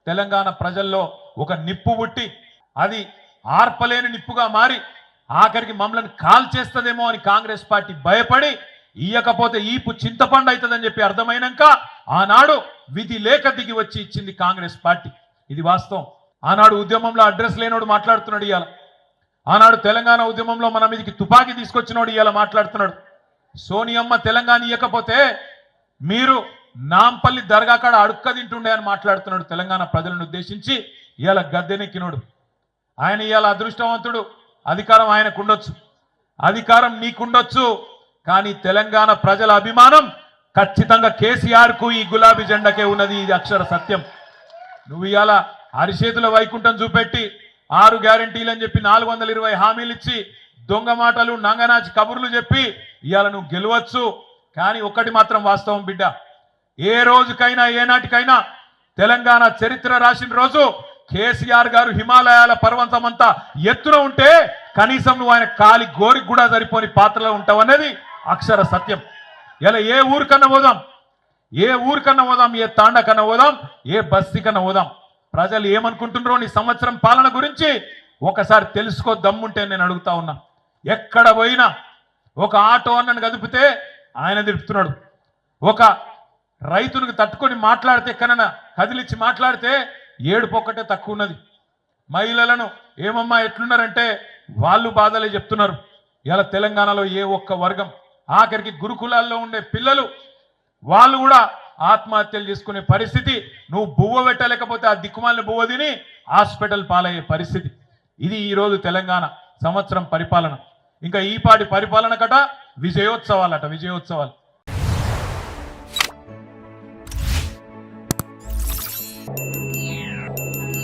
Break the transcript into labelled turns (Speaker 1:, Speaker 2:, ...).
Speaker 1: తెలంగాణ ప్రజల్లో ఒక నిప్పు పుట్టి అది ఆర్పలేని నిప్పుగా మారి ఆఖరికి మమ్మల్ని కాల్ చేస్తదేమో అని కాంగ్రెస్ పార్టీ భయపడి ఇయ్యకపోతే ఈపు చింతపండు అవుతుందని చెప్పి అర్థమైనాక ఆనాడు విధి లేక దిగి వచ్చి ఇచ్చింది కాంగ్రెస్ పార్టీ. ఇది వాస్తవం. ఆనాడు ఉద్యమంలో అడ్రస్ లేనోడు మాట్లాడుతున్నాడు ఇవాళ. ఆనాడు తెలంగాణ ఉద్యమంలో మన మీదకి తుపాకీ తీసుకొచ్చినోడు ఇవాళ మాట్లాడుతున్నాడు. సోనియమ్మ తెలంగాణ ఇయ్యకపోతే మీరు నాంపల్లి దర్గా కాడ అడుక్క తింటుండే అని మాట్లాడుతున్నాడు. తెలంగాణ ప్రజలను ఉద్దేశించి ఇవాళ గద్దెనెక్కినోడు ఆయన. ఇవాళ అదృష్టవంతుడు. అధికారం ఆయనకు ఉండొచ్చు, అధికారం నీకుండొచ్చు, కానీ తెలంగాణ ప్రజల అభిమానం ఖచ్చితంగా కేసీఆర్ కు ఈ గులాబీ జెండాకే ఉన్నది. ఇది అక్షర సత్యం. నువ్వు ఇవాళ అరిచేతుల వైకుంఠం చూపెట్టి 6 గ్యారెంటీలు అని చెప్పి 420 హామీలు ఇచ్చి దొంగ మాటలు నంగనాచి కబుర్లు చెప్పి ఇవాళ నువ్వు గెలవచ్చు. కానీ ఒక్కటి మాత్రం వాస్తవం బిడ్డ, ఏ రోజుకైనా ఏనాటికైనా తెలంగాణ చరిత్ర రాసిన రోజు కేసీఆర్ గారు హిమాలయాల పర్వతమంతా ఎత్తున ఉంటే కనీసం నువ్వు ఆయన కాలి గోరికి కూడా సరిపోని పాత్రలో ఉంటావు అనేది అక్షర సత్యం. ఇలా ఏ ఊరికన్నా పోదాం, ఏ ఊరికన్నా పోదాం, ఏ తాండ కన్నా పోదాం, ఏ బస్తీ కన్నా పోదాం, ప్రజలు ఏమనుకుంటున్నారో నీ సంవత్సరం పాలన గురించి ఒకసారి తెలుసుకో దమ్ముంటే నేను అడుగుతా ఉన్నా. ఎక్కడ పోయినా ఒక ఆటో అన్నను కదిపితే ఆయన తిప్పుతున్నాడు, ఒక రైతునికి తట్టుకొని మాట్లాడితే ఎక్కడన్నా కదిలిచ్చి మాట్లాడితే ఏడుపొక్కటే తక్కువ ఉన్నది. మహిళలను ఏమమ్మా ఎట్లున్నారంటే వాళ్ళు బాధలే చెప్తున్నారు. ఇలా తెలంగాణలో ఏ ఒక్క వర్గం, ఆఖరికి గురుకులాల్లో ఉండే పిల్లలు వాళ్ళు కూడా ఆత్మహత్యలు చేసుకునే పరిస్థితి. నువ్వు బువ్వ పెట్టలేకపోతే ఆ దిక్కుమాలిన బువ్వ తిని హాస్పిటల్ పాలయ్యే పరిస్థితి. ఇది ఈరోజు తెలంగాణ సంవత్సరం పరిపాలన. ఇంకా ఈపాటి పరిపాలన కట విజయోత్సవాలట, విజయోత్సవాలు.